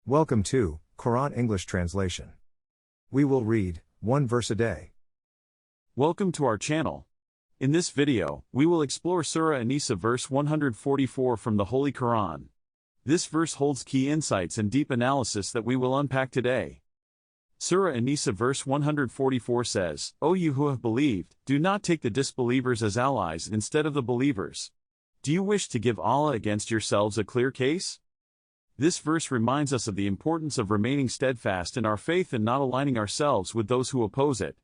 Welcome to Quran English Translation. We will read one verse a day. Welcome to our channel. In this video, we will explore Surah An-Nisa verse 144 from the Holy Quran. This verse holds key insights and deep analysis that we will unpack today. Surah An-Nisa verse 144 says, "O you who have believed, do not take the disbelievers as allies instead of the believers. Do you wish to give Allah against yourselves a clear case?" This verse reminds us of the importance of remaining steadfast in our faith and not aligning ourselves with those who oppose it.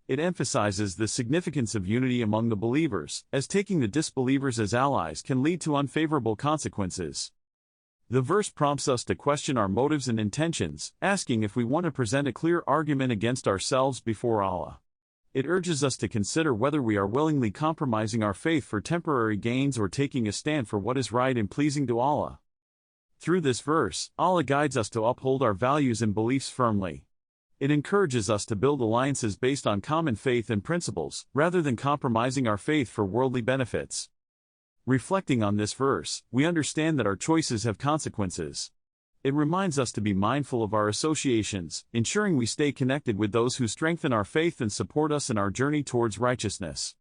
It emphasizes the significance of unity among the believers, as taking the disbelievers as allies can lead to unfavorable consequences. The verse prompts us to question our motives and intentions, asking if we want to present a clear argument against ourselves before Allah. It urges us to consider whether we are willingly compromising our faith for temporary gains or taking a stand for what is right and pleasing to Allah. Through this verse, Allah guides us to uphold our values and beliefs firmly. It encourages us to build alliances based on common faith and principles, rather than compromising our faith for worldly benefits. Reflecting on this verse, we understand that our choices have consequences. It reminds us to be mindful of our associations, ensuring we stay connected with those who strengthen our faith and support us in our journey towards righteousness.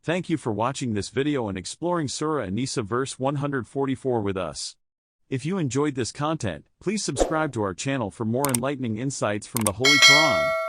Thank you for watching this video and exploring Surah An-Nisa verse 144 with us. If you enjoyed this content, please subscribe to our channel for more enlightening insights from the Holy Quran.